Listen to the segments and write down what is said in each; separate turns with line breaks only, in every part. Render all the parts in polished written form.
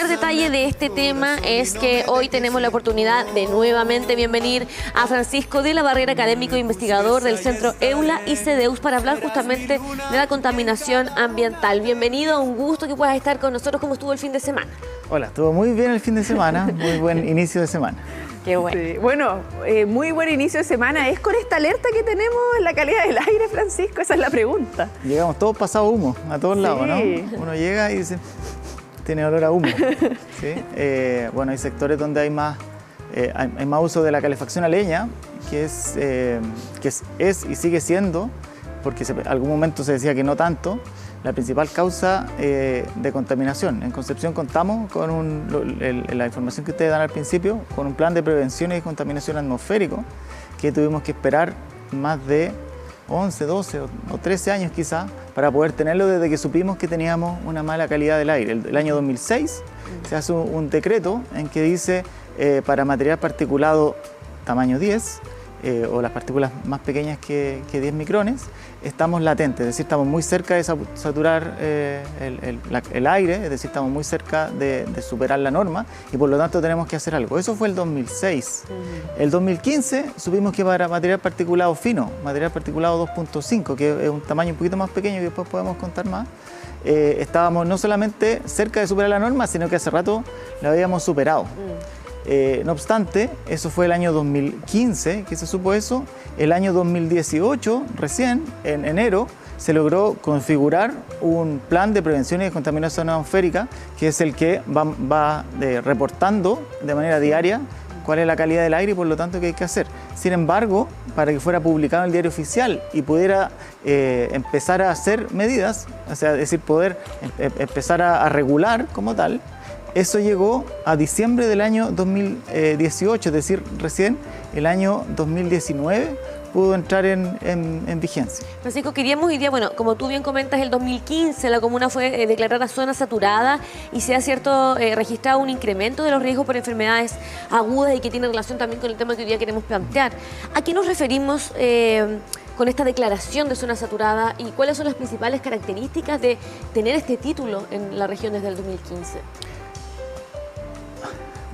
mayor detalle de este tema es que hoy tenemos la oportunidad de nuevamente bienvenir a Francisco de la Barrera, académico e investigador del Centro EULA y CDEUS, para hablar justamente de la contaminación ambiental. Bienvenido, un gusto que puedas estar con nosotros. ¿Cómo estuvo el fin de semana?
Hola, estuvo muy bien el fin de semana, muy buen inicio de semana.
Qué bueno.
Sí, bueno, muy buen inicio de semana. ¿Es con esta alerta que tenemos en la calidad del aire, Francisco? Esa es la pregunta.
Llegamos todos pasados humo, a todos lados, ¿no? Uno llega y dice, tiene olor a humo. ¿Sí? Bueno, hay sectores donde hay más uso de la calefacción a leña, que es y sigue siendo, porque en algún momento se decía que no tanto, la principal causa de contaminación. En Concepción contamos con la información que ustedes dan al principio, con un plan de prevención y de contaminación atmosférico que tuvimos que esperar más de 11, 12 o 13 años quizá para poder tenerlo desde que supimos que teníamos una mala calidad del aire. El año 2006 se hace un decreto en que dice para material particulado tamaño 10, o las partículas más pequeñas que 10 micrones, estamos latentes, es decir, estamos muy cerca de saturar el aire, es decir, estamos muy cerca de superar la norma y por lo tanto tenemos que hacer algo. Eso fue el 2006. El 2015 supimos que para material particulado fino, material particulado 2.5, que es un tamaño un poquito más pequeño que después podemos contar más, estábamos no solamente cerca de superar la norma, sino que hace rato la habíamos superado. No obstante, eso fue el año 2015 que se supo eso. El año 2018, recién, en enero, se logró configurar un plan de prevención y de contaminación atmosférica, que es el que va reportando de manera diaria cuál es la calidad del aire y por lo tanto qué hay que hacer. Sin embargo, para que fuera publicado en el diario oficial y pudiera empezar a hacer medidas, o sea, es decir, poder empezar a regular como tal, eso llegó a diciembre del año 2018, es decir, recién el año 2019 pudo entrar en vigencia.
Francisco, queríamos hoy día, bueno, como tú bien comentas, el 2015 la comuna fue declarada zona saturada y se ha registrado un incremento de los riesgos por enfermedades agudas y que tiene relación también con el tema que hoy día queremos plantear. ¿A qué nos referimos con esta declaración de zona saturada y cuáles son las principales características de tener este título en la región desde el 2015?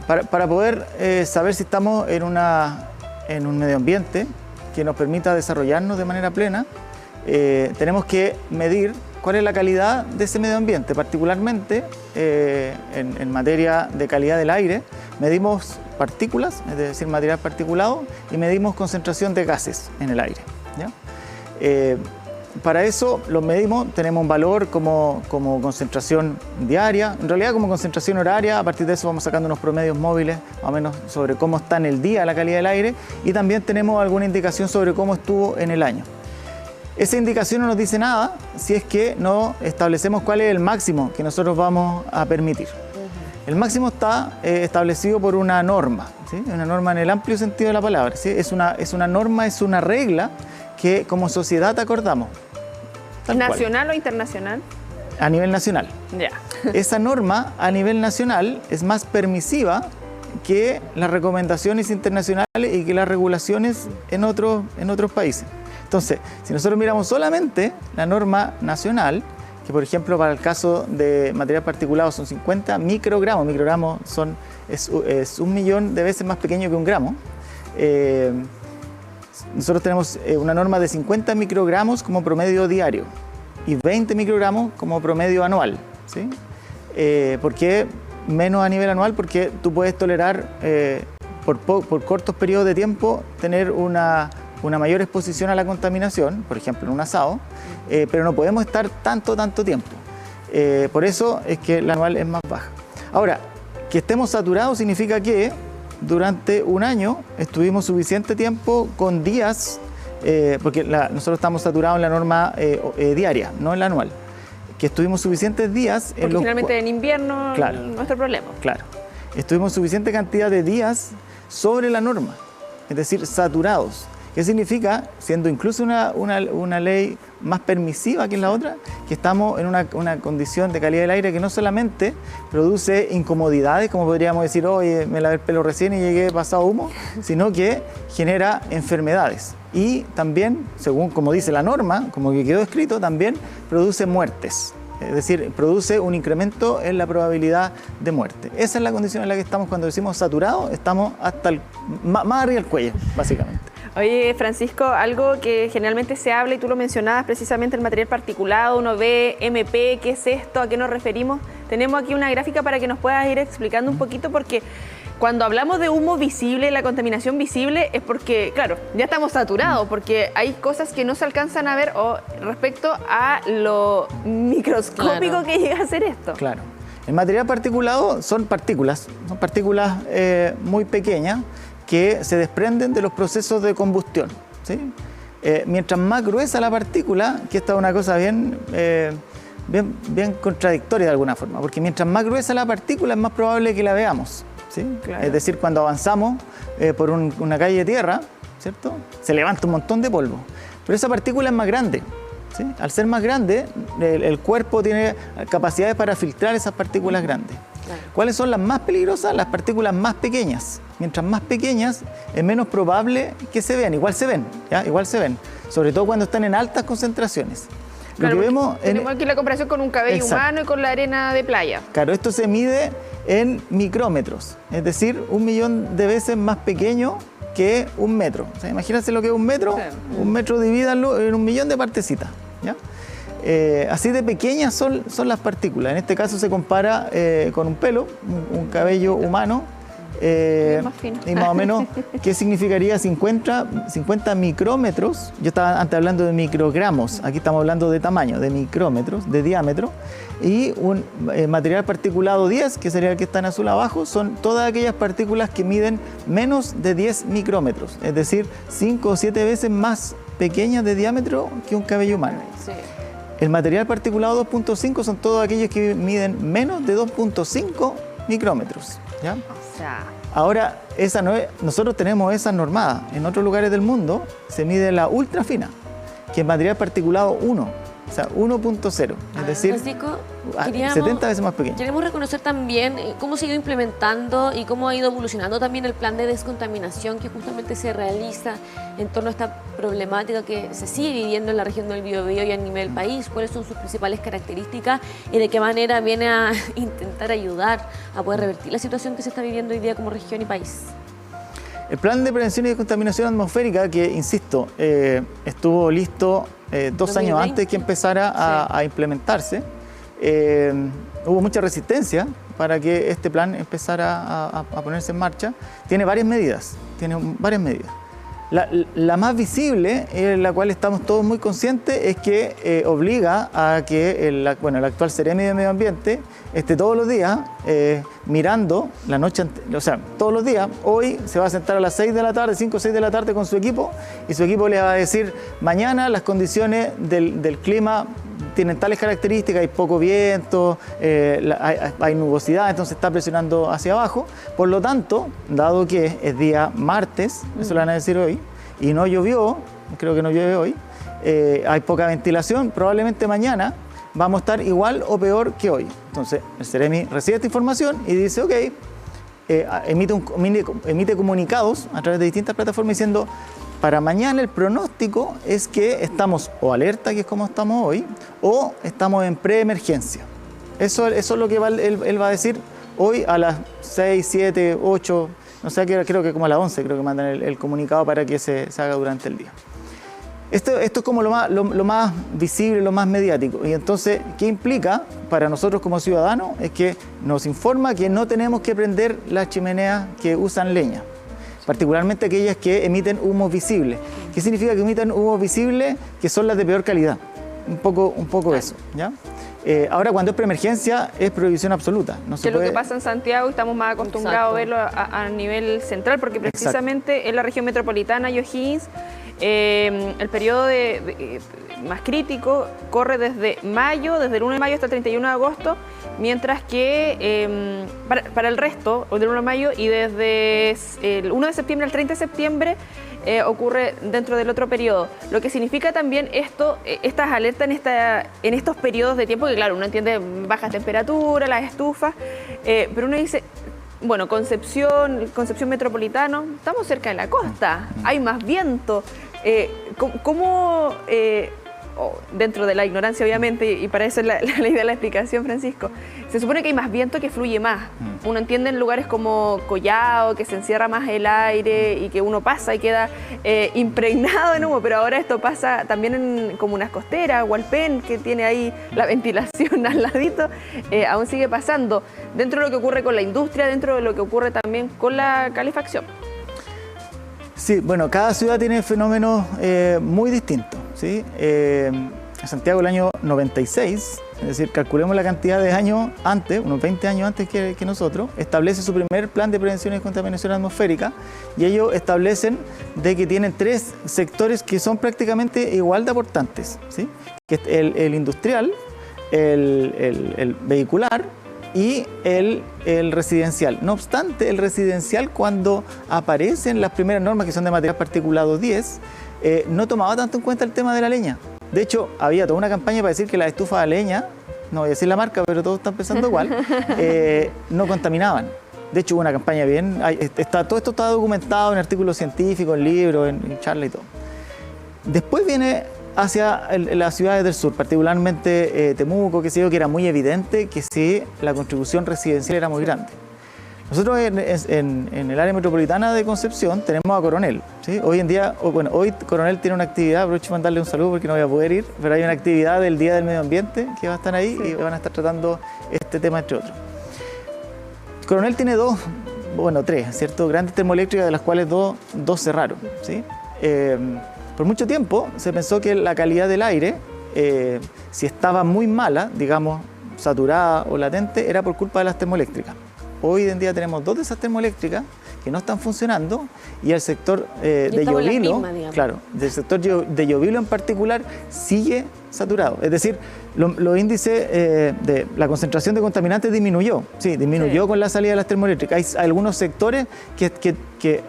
Para poder saber si estamos en un medio ambiente que nos permita desarrollarnos de manera plena, tenemos que medir cuál es la calidad de ese medio ambiente. Particularmente en materia de calidad del aire, medimos partículas, es decir, material particulado, y medimos concentración de gases en el aire, ¿ya? Para eso los medimos, tenemos un valor como concentración diaria, en realidad como concentración horaria. A partir de eso vamos sacando unos promedios móviles más o menos sobre cómo está en el día la calidad del aire y también tenemos alguna indicación sobre cómo estuvo en el año. Esa indicación no nos dice nada si es que no establecemos cuál es el máximo que nosotros vamos a permitir. El máximo está establecido por una norma, ¿sí? Una norma en el amplio sentido de la palabra, ¿sí? Es una norma, es una regla que como sociedad acordamos.
¿Nacional o internacional?
A nivel nacional.
Ya.
Esa norma a nivel nacional es más permisiva que las recomendaciones internacionales y que las regulaciones en otros países. Entonces, si nosotros miramos solamente la norma nacional, que por ejemplo para el caso de material particulado son 50 microgramos, es 1.000.000 de veces más pequeño que un gramo. Nosotros tenemos una norma de 50 microgramos como promedio diario y 20 microgramos como promedio anual, ¿sí? ¿Por qué menos a nivel anual? Porque tú puedes tolerar por cortos periodos de tiempo tener una mayor exposición a la contaminación, por ejemplo en un asado, pero no podemos estar tanto tiempo. Por eso es que la anual es más baja. Ahora, que estemos saturados significa que durante un año estuvimos suficiente tiempo con días, porque nosotros estamos saturados en la norma diaria, no en la anual, que estuvimos suficientes días...
Porque finalmente en invierno
claro,
nuestro problema.
Claro, estuvimos suficiente cantidad de días sobre la norma, es decir, saturados. ¿Qué significa? Siendo incluso una ley más permisiva que en la otra, que estamos en una condición de calidad del aire que no solamente produce incomodidades, como podríamos decir, oye, me lavé el pelo recién y llegué pasado humo, sino que genera enfermedades. Y también, según como dice la norma, como que quedó escrito, también produce muertes. es decir, produce un incremento en la probabilidad de muerte. Esa es la condición en la que estamos cuando decimos saturado, estamos hasta más arriba del cuello, básicamente.
Oye, Francisco, algo que generalmente se habla y tú lo mencionabas, precisamente el material particulado, uno ve MP, ¿qué es esto? ¿A qué nos referimos? Tenemos aquí una gráfica para que nos puedas ir explicando un poquito, porque cuando hablamos de humo visible, la contaminación visible, es porque, claro, ya estamos saturados, porque hay cosas que no se alcanzan a ver respecto a lo microscópico que llega a ser esto.
Claro. El material particulado son partículas muy pequeñas que se desprenden de los procesos de combustión, ¿sí? Mientras más gruesa la partícula, que esta es una cosa bien contradictoria de alguna forma, porque mientras más gruesa la partícula es más probable que la veamos, ¿sí? Claro. Es decir, cuando avanzamos por una calle de tierra, ¿cierto? Se levanta un montón de polvo, pero esa partícula es más grande, ¿sí? Al ser más grande, el cuerpo tiene capacidades para filtrar esas partículas grandes. Claro. ¿Cuáles son las más peligrosas? Las partículas más pequeñas. Mientras más pequeñas, es menos probable que se vean. Igual se ven, ¿ya? Igual se ven, sobre todo cuando están en altas concentraciones.
Claro, lo que vemos tenemos aquí la comparación con un cabello humano y con la arena de playa.
Claro, esto se mide en micrómetros, es decir, 1.000.000 de veces más pequeño que un metro. O sea, imagínense lo que es un metro, sí. Un metro divídanlo en 1.000.000 de partecitas, ¿ya? Así de pequeñas son las partículas. En este caso se compara con un pelo, un cabello humano, y más o menos, ¿qué significaría 50 micrómetros? Yo estaba antes hablando de microgramos, aquí estamos hablando de tamaño, de micrómetros, de diámetro, y un material particulado 10, que sería el que está en azul abajo, son todas aquellas partículas que miden menos de 10 micrómetros, es decir, 5 o 7 veces más pequeñas de diámetro que un cabello humano. Sí. El material particulado 2.5 son todos aquellos que miden menos de 2.5 micrómetros, ¿ya? O sea... Ahora, nosotros tenemos esa normada. En otros lugares del mundo se mide la ultra fina, que es material particulado 1. O sea, 1.0, es decir,
Francisco,
70 veces más pequeño.
Queremos reconocer también cómo se ha ido implementando y cómo ha ido evolucionando también el plan de descontaminación que justamente se realiza en torno a esta problemática que se sigue viviendo en la región del Biobío y a nivel país. ¿Cuáles son sus principales características y de qué manera viene a intentar ayudar a poder revertir la situación que se está viviendo hoy día como región y país?
El plan de prevención y descontaminación atmosférica, que insisto, estuvo listo 2 años antes que empezara a implementarse, hubo mucha resistencia para que este plan empezara a ponerse en marcha. Tiene varias medidas, La más visible, en la cual estamos todos muy conscientes, es que obliga a que el actual Seremi de Medio Ambiente esté todos los días mirando la noche, o sea, todos los días. Hoy se va a sentar a las 6 de la tarde, 5 o 6 de la tarde con su equipo, y su equipo le va a decir, mañana las condiciones del clima tienen tales características, hay poco viento, hay nubosidad, entonces está presionando hacia abajo. Por lo tanto, dado que es día martes, eso lo van a decir hoy, y no llovió, creo que no llueve hoy, hay poca ventilación, probablemente mañana vamos a estar igual o peor que hoy. Entonces, el Seremi recibe esta información y dice, ok, emite comunicados a través de distintas plataformas diciendo, para mañana el pronóstico es que estamos o alerta, que es como estamos hoy, o estamos en preemergencia. Eso es lo que él va a decir hoy a las 6, 7, 8, no sé, creo que como a las 11 creo que mandan el comunicado para que se haga durante el día. Esto es como lo más visible, lo más mediático. Y entonces, ¿qué implica para nosotros como ciudadanos? Es que nos informa que no tenemos que prender las chimeneas que usan leña, particularmente aquellas que emiten humo visible. ¿Qué significa que emiten humo visible? Que son las de peor calidad. Un poco eso, ¿ya? Ahora, cuando es preemergencia, es prohibición absoluta. No se puede...
lo que pasa en Santiago, estamos más acostumbrados a verlo a nivel central, porque precisamente en la región metropolitana y O'Higgins, el periodo más crítico corre desde mayo, desde el 1 de mayo hasta el 31 de agosto, mientras que para el resto, del 1 de mayo y desde el 1 de septiembre al 30 de septiembre, ocurre dentro del otro periodo. Lo que significa también estas alertas en estos periodos de tiempo, que claro, uno entiende bajas temperaturas, las estufas, pero uno dice, bueno, Concepción metropolitano, estamos cerca de la costa, hay más viento. ¿Cómo dentro de la ignorancia obviamente, y para eso es la idea de la explicación, Francisco, se supone que hay más viento que fluye más. Uno entiende en lugares como Collao, que se encierra más el aire y que uno pasa y queda impregnado en humo, pero ahora esto pasa también en comunas costeras, Hualpén, que tiene ahí la ventilación al ladito, aún sigue pasando, dentro de lo que ocurre con la industria, dentro de lo que ocurre también con la calefacción.
Sí, bueno, cada ciudad tiene fenómenos muy distintos, ¿sí? Santiago el año 96, es decir, calculemos la cantidad de años antes, unos 20 años antes que nosotros, establece su primer plan de prevención de contaminación atmosférica y ellos establecen de que tienen 3 sectores que son prácticamente igual de aportantes, ¿sí? Que es el industrial, el vehicular y el residencial. No obstante, el residencial, cuando aparecen las primeras normas que son de material particulado 10, no tomaba tanto en cuenta el tema de la leña. De hecho, había toda una campaña para decir que las estufas a leña, no voy a decir la marca, pero todos están pensando igual, no contaminaban. De hecho, hubo una campaña bien, todo esto está documentado en artículos científicos, en libros, en charlas y todo. Después viene hacia las ciudades del sur, particularmente Temuco, que era muy evidente que sí, la contribución residencial era muy grande. Nosotros en el área metropolitana de Concepción tenemos a Coronel, ¿sí? Hoy en día, bueno, hoy Coronel tiene una actividad, aprovecho de mandarle un saludo porque no voy a poder ir, pero hay una actividad del Día del Medio Ambiente que va a estar ahí, sí, y van a estar tratando este tema entre otros. Coronel tiene tres, ¿cierto? Grandes termoeléctricas, de las cuales dos cerraron, ¿sí? Por mucho tiempo se pensó que la calidad del aire, si estaba muy mala, digamos, saturada o latente, era por culpa de las termoeléctricas. Hoy en día tenemos 2 de esas termoeléctricas que no están funcionando y el sector de Llovilo, claro, del sector de Llovilo en particular, sigue saturado. Es decir, los índices de la concentración de contaminantes disminuyó, sí, con la salida de las termoeléctricas. Hay algunos sectores que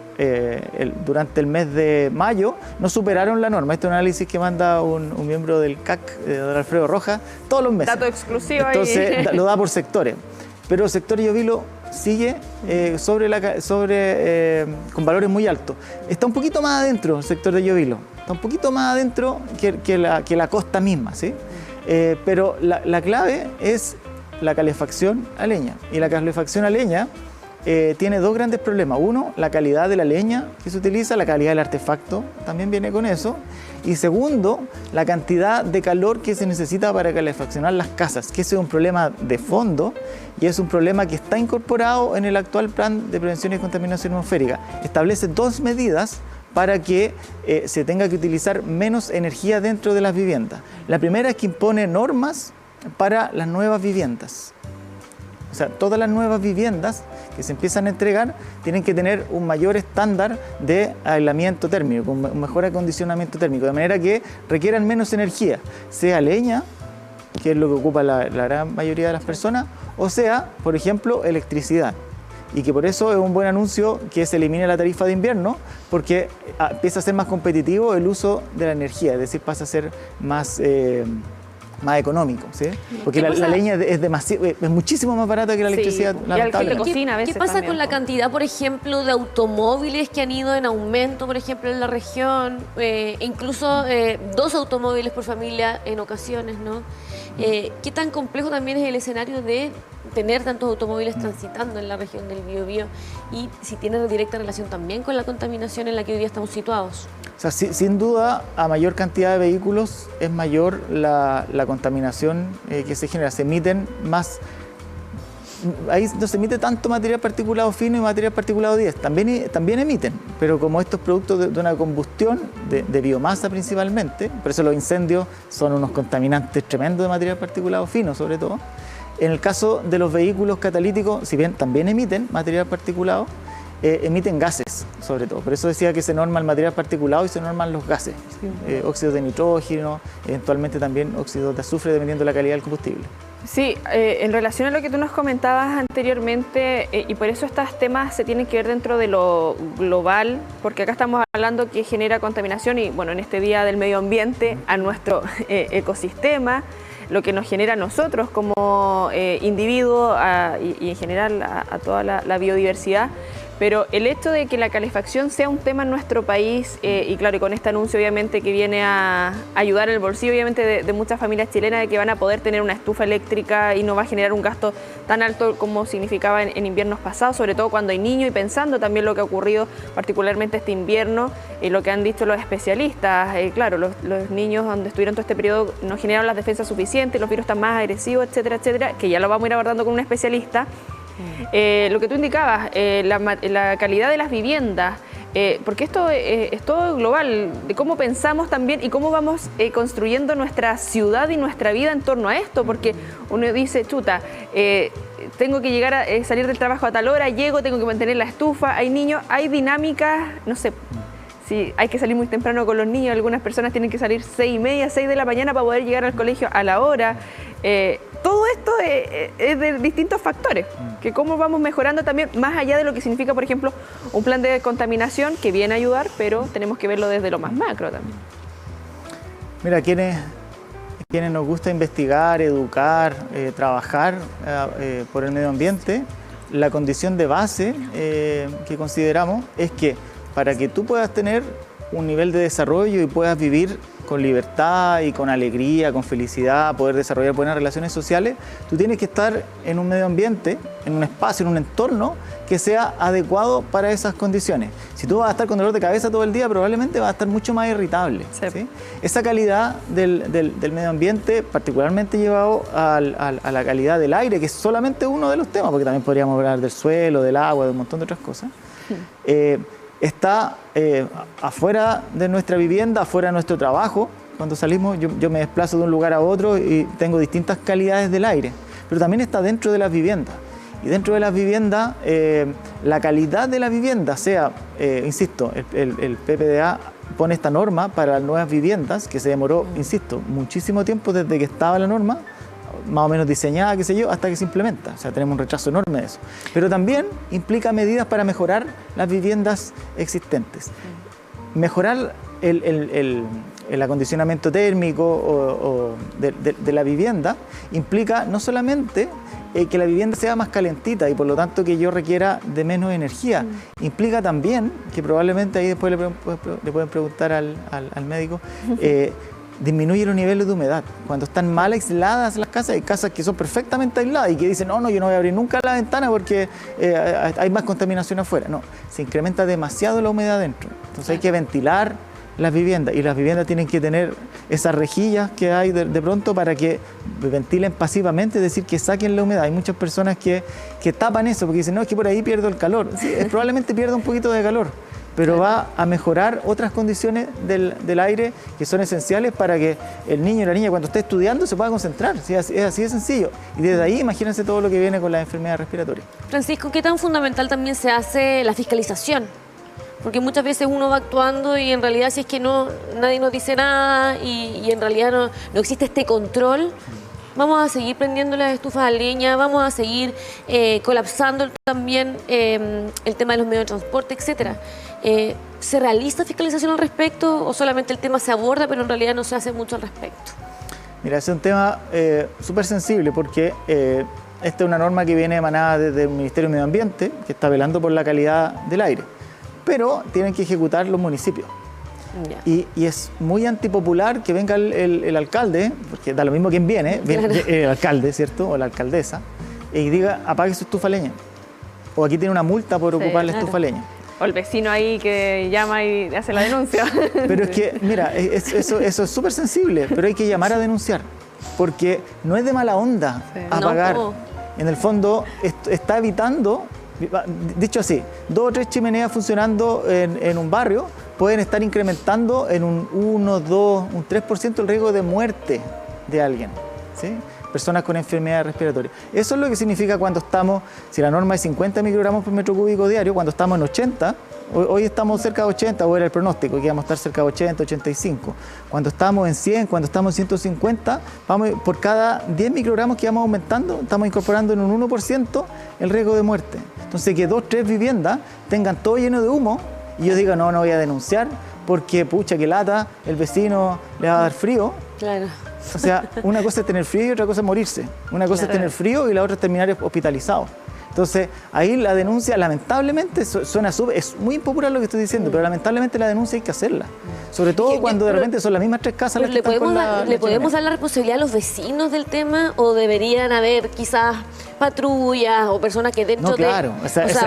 durante el mes de mayo no superaron la norma. Este es un análisis que manda un miembro del CAC, don Alfredo Rojas, todos los meses.
Dato exclusivo.
Entonces, lo da por sectores. Pero el sector Llovilo sigue con valores muy altos. Está un poquito más adentro el sector de Llovilo, está un poquito más adentro que la costa misma, ¿sí? Pero la clave es la calefacción a leña. Y la calefacción a leña tiene 2 grandes problemas. Uno, la calidad de la leña que se utiliza, la calidad del artefacto también viene con eso. Y segundo, la cantidad de calor que se necesita para calefaccionar las casas, que ese es un problema de fondo y es un problema que está incorporado en el actual plan de prevención y contaminación atmosférica. Establece 2 medidas para que se tenga que utilizar menos energía dentro de las viviendas. La primera es que impone normas para las nuevas viviendas. O sea, todas las nuevas viviendas que se empiezan a entregar tienen que tener un mayor estándar de aislamiento térmico, un mejor acondicionamiento térmico, de manera que requieran menos energía, sea leña, que es lo que ocupa la gran mayoría de las personas, o sea, por ejemplo, electricidad. Y que por eso es un buen anuncio que se elimine la tarifa de invierno, porque empieza a ser más competitivo el uso de la energía, es decir, pasa a ser más económico, ¿sí? Porque la leña es muchísimo más barata que la electricidad.
Sí. ¿Qué
pasa
también
con la cantidad, por ejemplo, de automóviles que han ido en aumento, por ejemplo, en la región? Incluso 2 automóviles por familia en ocasiones, ¿no? ¿Qué tan complejo también es el escenario de tener tantos automóviles transitando en la región del Biobío y si tiene directa relación también con la contaminación en la que hoy día estamos situados?
O sea, sin duda, a mayor cantidad de vehículos es mayor la contaminación que se genera. Se emiten más, ahí no se emite tanto material particulado fino y material particulado 10. También emiten, pero como estos productos de una combustión de biomasa principalmente, por eso los incendios son unos contaminantes tremendos de material particulado fino, sobre todo. En el caso de los vehículos catalíticos, si bien también emiten material particulado, emiten gases, sobre todo. Por eso decía que se norma el material particulado y se norman los gases, óxidos de nitrógeno, eventualmente también óxidos de azufre, dependiendo de la calidad del combustible.
Sí, en relación a lo que tú nos comentabas anteriormente, y por eso estos temas se tienen que ver dentro de lo global, porque acá estamos hablando que genera contaminación y, bueno, en este Día del Medio Ambiente, a nuestro ecosistema. lo que nos genera a nosotros como individuos y en general a toda la biodiversidad. Pero el hecho de que la calefacción sea un tema en nuestro país, y claro, y con este anuncio obviamente que viene a ayudar el bolsillo obviamente de muchas familias chilenas, de que van a poder tener una estufa eléctrica y no va a generar un gasto tan alto como significaba en inviernos pasados, sobre todo cuando hay niños, y pensando también lo que ha ocurrido particularmente este invierno, lo que han dicho los especialistas, claro, los niños donde estuvieron todo este periodo no generaron las defensas suficientes, los virus están más agresivos, etcétera, etcétera, que ya lo vamos a ir abordando con un especialista. Lo que tú indicabas, la calidad de las viviendas, porque esto es todo global, de cómo pensamos también y cómo vamos construyendo nuestra ciudad y nuestra vida en torno a esto, porque uno dice, chuta, tengo que llegar a salir del trabajo a tal hora, llego, tengo que mantener la estufa, hay niños, hay dinámicas, no sé. Si hay que salir muy temprano con los niños, algunas personas tienen que salir 6:30, 6 de la mañana para poder llegar al colegio a la hora. Todo esto es de distintos factores, que cómo vamos mejorando también, más allá de lo que significa, por ejemplo, un plan de contaminación que viene a ayudar, pero tenemos que verlo desde lo más macro también.
Mira, quienes nos gusta investigar, educar, trabajar por el medio ambiente, la condición de base que consideramos es que para que tú puedas tener un nivel de desarrollo y puedas vivir con libertad y con alegría, con felicidad, poder desarrollar buenas relaciones sociales, tú tienes que estar en un medio ambiente, en un espacio, en un entorno que sea adecuado para esas condiciones. Si tú vas a estar con dolor de cabeza todo el día, probablemente vas a estar mucho más irritable.
Sí.
¿Sí? Esa calidad del medio ambiente, particularmente llevado a la calidad del aire, que es solamente uno de los temas, porque también podríamos hablar del suelo, del agua, de un montón de otras cosas, está afuera de nuestra vivienda, afuera de nuestro trabajo. Cuando salimos, yo me desplazo de un lugar a otro y tengo distintas calidades del aire, pero también está dentro de las viviendas. Y dentro de las viviendas, la calidad de la vivienda, insisto, el PPDA pone esta norma para las nuevas viviendas, que se demoró, insisto, muchísimo tiempo desde que estaba la norma, más o menos diseñada, qué sé yo, hasta que se implementa. O sea, tenemos un rechazo enorme de eso. Pero también implica medidas para mejorar las viviendas existentes. Mejorar el acondicionamiento térmico de la vivienda implica no solamente que la vivienda sea más calentita y por lo tanto que yo requiera de menos energía, implica también, que probablemente ahí después le pueden preguntar al médico, disminuye los niveles de humedad. Cuando están mal aisladas las casas, hay casas que son perfectamente aisladas y que dicen, no, yo no voy a abrir nunca la ventana porque hay más contaminación afuera. No, se incrementa demasiado la humedad dentro. Entonces hay que ventilar las viviendas y las viviendas tienen que tener esas rejillas que hay de pronto para que ventilen pasivamente, es decir, que saquen la humedad. Hay muchas personas que tapan eso porque dicen, no, es que por ahí pierdo el calor. Sí, probablemente pierda un poquito de calor, pero va a mejorar otras condiciones del aire que son esenciales para que el niño y la niña cuando esté estudiando se pueda concentrar. ¿Sí? Es así de sencillo. Y desde ahí imagínense todo lo que viene con las enfermedades respiratorias.
Francisco, ¿qué tan fundamental también se hace la fiscalización? Porque muchas veces uno va actuando y en realidad si es que nadie nos dice nada y en realidad no existe este control, vamos a seguir prendiendo las estufas a leña, vamos a seguir colapsando también el tema de los medios de transporte, etcétera. ¿Se realiza fiscalización al respecto o solamente el tema se aborda pero en realidad no se hace mucho al respecto?
Mira, ese es un tema súper sensible porque esta es una norma que viene emanada desde el Ministerio de Medio Ambiente, que está velando por la calidad del aire, pero tienen que ejecutar los municipios. Y es muy antipopular que venga el alcalde, porque da lo mismo quien viene, claro. El alcalde, ¿cierto? O la alcaldesa, y diga, apague su estufa leña. O aquí tiene una multa por ocupar la estufa leña.
O el vecino ahí que llama y hace la denuncia.
Pero es que, mira, eso es súper sensible, pero hay que llamar a denunciar, porque no es de mala onda apagar. No. En el fondo, está evitando, dicho así, 2 o 3 chimeneas funcionando en un barrio pueden estar incrementando en un 1, 2, un 3% el riesgo de muerte de alguien, ¿sí? Personas con enfermedades respiratorias. Eso es lo que significa cuando estamos, si la norma es 50 microgramos por metro cúbico diario, cuando estamos en 80, hoy estamos cerca de 80, o era el pronóstico, que íbamos a estar cerca de 80, 85. Cuando estamos en 100, cuando estamos en 150, por cada 10 microgramos que vamos aumentando, estamos incorporando en un 1% el riesgo de muerte. Entonces, que 2 o 3 viviendas tengan todo lleno de humo, y yo digo, no voy a denunciar porque, pucha, que lata, el vecino le va a dar frío.
Claro.
O sea, una cosa es tener frío y otra cosa es morirse. Una cosa es tener frío y la otra es terminar hospitalizado. Entonces, ahí la denuncia, lamentablemente, es muy impopular lo que estoy diciendo, pero lamentablemente la denuncia hay que hacerla. Sobre todo cuando de repente son las mismas 3 casas las que están con
¿Le podemos dar la responsabilidad a los vecinos del tema o deberían haber quizás patrullas o personas que dentro
claro.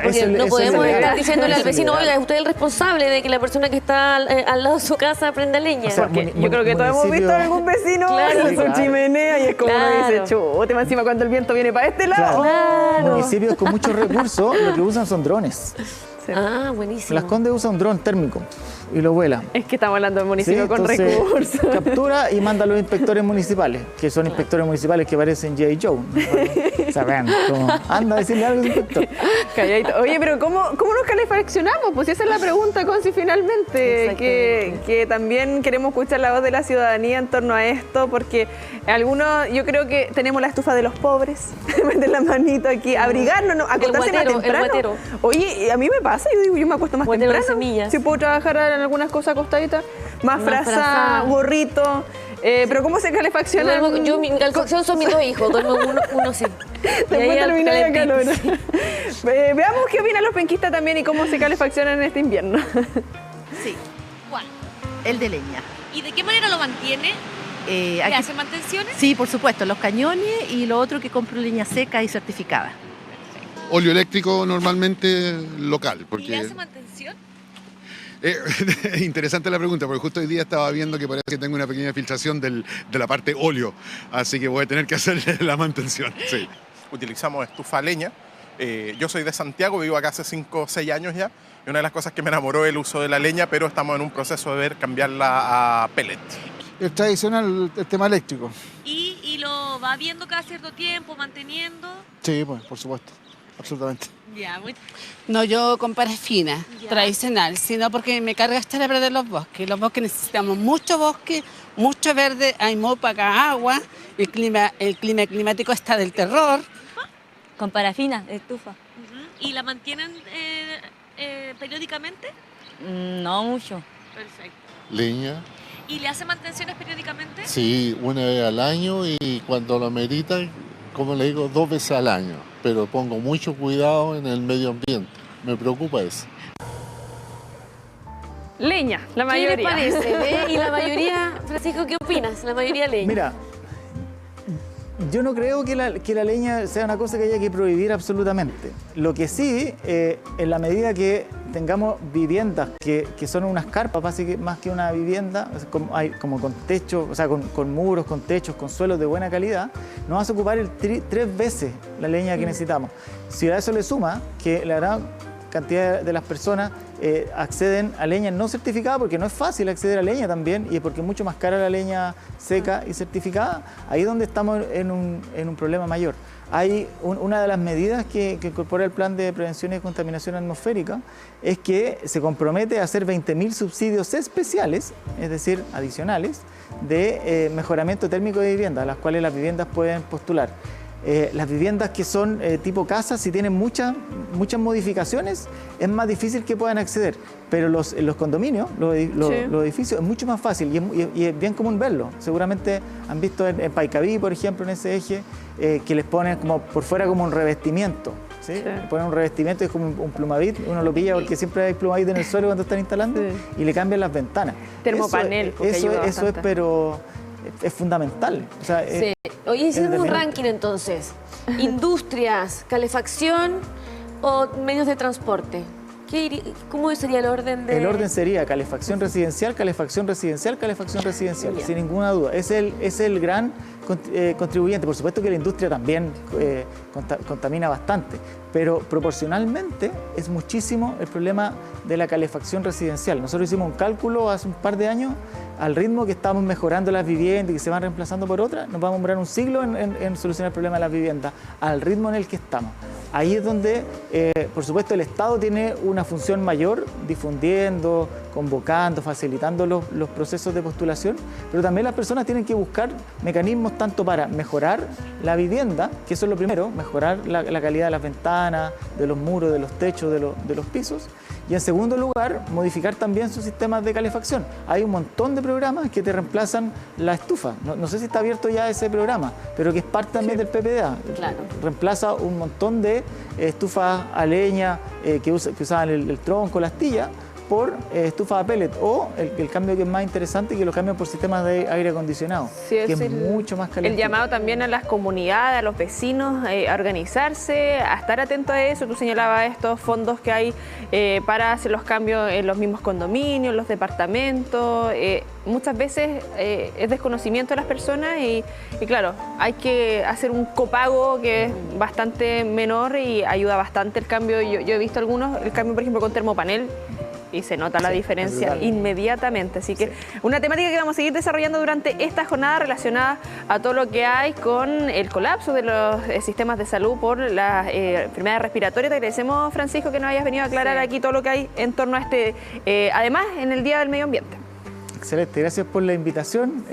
porque no podemos estar diciéndole al vecino, oiga, usted es el responsable de que la persona que está al lado de su casa prenda leña.
Porque yo creo que todos hemos visto a algún vecino con su chimenea y es como uno dice, chute, más encima cuando el viento viene para este lado.
Claro.
Municipios con muchos recursos lo que usan son drones.
Ah, buenísimo.
Las Condes usa un dron térmico y lo vuela.
Es que estamos hablando de municipio con
entonces,
recursos.
Captura y manda a los inspectores municipales, que son inspectores municipales que parecen J. Joe. O sea, vean, anda a decirle algo al inspector.
Calladito. Oye, pero ¿cómo nos calefaccionamos? Pues esa es la pregunta, Conci, finalmente. Que también queremos escuchar la voz de la ciudadanía en torno a esto, porque algunos, yo creo que tenemos la estufa de los pobres, meter la manito aquí, abrigarnos, ¿no? Acostarse más temprano. Oye, a mí me pasa, yo me acuesto más
Guatero de
temprano.
semillas.
Si puedo trabajar en algunas cosas acostaditas, más frazada, gorrito. Pero ¿cómo se calefacciona?
Mi calefacción son mis 2 hijos, duermo uno sí.
Después termina de calor. Veamos qué opinan los penquistas también y cómo se calefaccionan en este invierno.
Sí. ¿Cuál? El de leña.
¿Y de qué manera lo mantiene? ¿Le hace mantenciones?
Sí, por supuesto, los cañones y lo otro que compro leña seca y certificada.
Óleo eléctrico normalmente local. Porque...
¿Y le hace mantención?
Interesante la pregunta, porque justo hoy día estaba viendo que parece que tengo una pequeña filtración de la parte óleo, así que voy a tener que hacerle la mantención. Sí.
Utilizamos estufa a leña. Yo soy de Santiago, vivo acá hace 5 o 6 años ya, y una de las cosas que me enamoró es el uso de la leña, pero estamos en un proceso de ver cambiarla a pellet.
El tradicional, el tema eléctrico.
¿Y lo va viendo cada cierto tiempo, manteniendo?
Sí, pues, por supuesto, absolutamente.
Ya, muy...
No, yo con parafina, tradicional, sino porque me carga estar a perder los bosques. Los bosques necesitamos mucho bosque, mucho verde, hay muy poca agua, el clima climático está del terror.
Con parafina, estufa.
¿Y la mantienen periódicamente?
No mucho.
Perfecto.
Leña.
¿Y le hace mantenciones periódicamente?
Sí, una vez al año y cuando lo amerita, como le digo, 2 veces al año. Pero pongo mucho cuidado en el medio ambiente. Me preocupa eso.
Leña, la mayoría.
¿Qué le parece? Y la mayoría, Francisco, ¿qué opinas? La mayoría leña.
Mira, yo no creo que la leña sea una cosa que haya que prohibir absolutamente. Lo que sí, en la medida que tengamos viviendas que son unas carpas, más que una vivienda, como con techo, o sea, con muros, con techos, con suelos de buena calidad, nos vas a ocupar 3 veces la leña que necesitamos. Si a eso le suma que la gran cantidad de las personas acceden a leña no certificada, porque no es fácil acceder a leña también, y es porque es mucho más cara la leña seca y certificada, ahí es donde estamos en un problema mayor. Hay una de las medidas que incorpora el Plan de Prevención y Contaminación Atmosférica, es que se compromete a hacer 20.000 subsidios especiales, es decir, adicionales, de mejoramiento térmico de vivienda, a las cuales las viviendas pueden postular. Las viviendas que son tipo casa, si tienen muchas modificaciones, es más difícil que puedan acceder. Pero los condominios, los edificios, es mucho más fácil y es bien común verlo. Seguramente han visto en Paicaví, por ejemplo, en ese eje, que les ponen como por fuera como un revestimiento. ¿Sí? Sí. Le ponen un revestimiento, es como un plumavit, uno lo pilla porque siempre hay plumavit en el suelo cuando están instalando, y le cambian las ventanas.
Termopanel,
eso es, pero es fundamental. O sea,
sí. Oye, hicimos un ranking entonces. Industrias, calefacción o medios de transporte. ¿Cómo sería el orden de...?
El orden sería calefacción residencial, calefacción residencial, calefacción residencial, sin ninguna duda. Es el gran contribuyente. Por supuesto que la industria también contamina bastante, pero proporcionalmente es muchísimo el problema de la calefacción residencial. Nosotros hicimos un cálculo hace un par de años, al ritmo que estamos mejorando las viviendas y que se van reemplazando por otras, nos vamos a demorar un siglo en solucionar el problema de las viviendas, al ritmo en el que estamos. Ahí es donde, por supuesto, el Estado tiene una función mayor, difundiendo, convocando, facilitando los procesos de postulación, pero también las personas tienen que buscar mecanismos tanto para mejorar la vivienda, que eso es lo primero, mejorar la calidad de las ventanas, de los muros, de los techos, de los pisos. Y en segundo lugar, modificar también sus sistemas de calefacción. Hay un montón de programas que te reemplazan la estufa. No sé si está abierto ya ese programa, pero que es parte también del PPDA.
Claro.
Reemplaza un montón de estufas a leña que usaban el tronco, la astilla, por estufas a pellet, o el cambio que es más interesante, que lo cambian por sistemas de aire acondicionado,
Sí,
que es mucho más caliente.
El llamado también a las comunidades, a los vecinos, a organizarse, a estar atentos a eso. Tú señalabas estos fondos que hay para hacer los cambios en los mismos condominios, los departamentos. Muchas veces es desconocimiento de las personas y claro, hay que hacer un copago que es bastante menor y ayuda bastante el cambio. Yo he visto algunos, el cambio por ejemplo con termopanel, y se nota la diferencia inmediatamente. Así que una temática que vamos a seguir desarrollando durante esta jornada relacionada a todo lo que hay con el colapso de los sistemas de salud por las enfermedades respiratorias. Te agradecemos, Francisco, que nos hayas venido a aclarar aquí todo lo que hay en torno a este, además en el Día del Medio Ambiente.
Excelente, gracias por la invitación.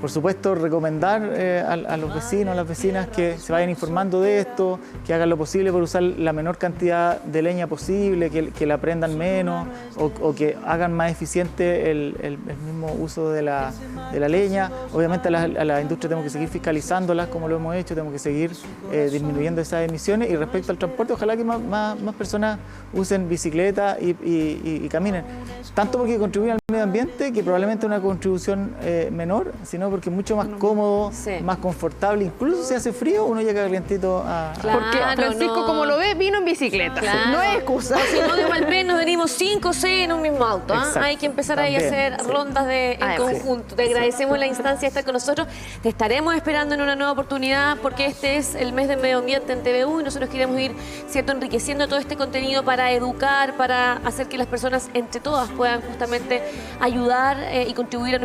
Por supuesto, recomendar a los vecinos, a las vecinas que se vayan informando de esto, que hagan lo posible por usar la menor cantidad de leña posible, que la prendan menos o que hagan más eficiente el mismo uso de la leña. Obviamente a la industria tenemos que seguir fiscalizándolas como lo hemos hecho, tenemos que seguir disminuyendo esas emisiones. Y respecto al transporte, ojalá que más personas usen bicicleta y caminen. Tanto porque contribuyen al medio ambiente, que probablemente es una contribución menor, sino porque es mucho más cómodo, más confortable. Incluso si hace frío, uno llega calientito a...
Porque Francisco, como lo ves, vino en bicicleta.
Claro.
No es excusa.
O si no, de mal menos venimos 5 o 6 en un mismo auto. Hay que empezar ahí a hacer rondas en conjunto. Te agradecemos la instancia de estar con nosotros. Te estaremos esperando en una nueva oportunidad, porque este es el mes del medio ambiente en TVU y nosotros queremos ir, ¿cierto?, enriqueciendo todo este contenido para educar, para hacer que las personas entre todas puedan justamente ayudar y contribuir a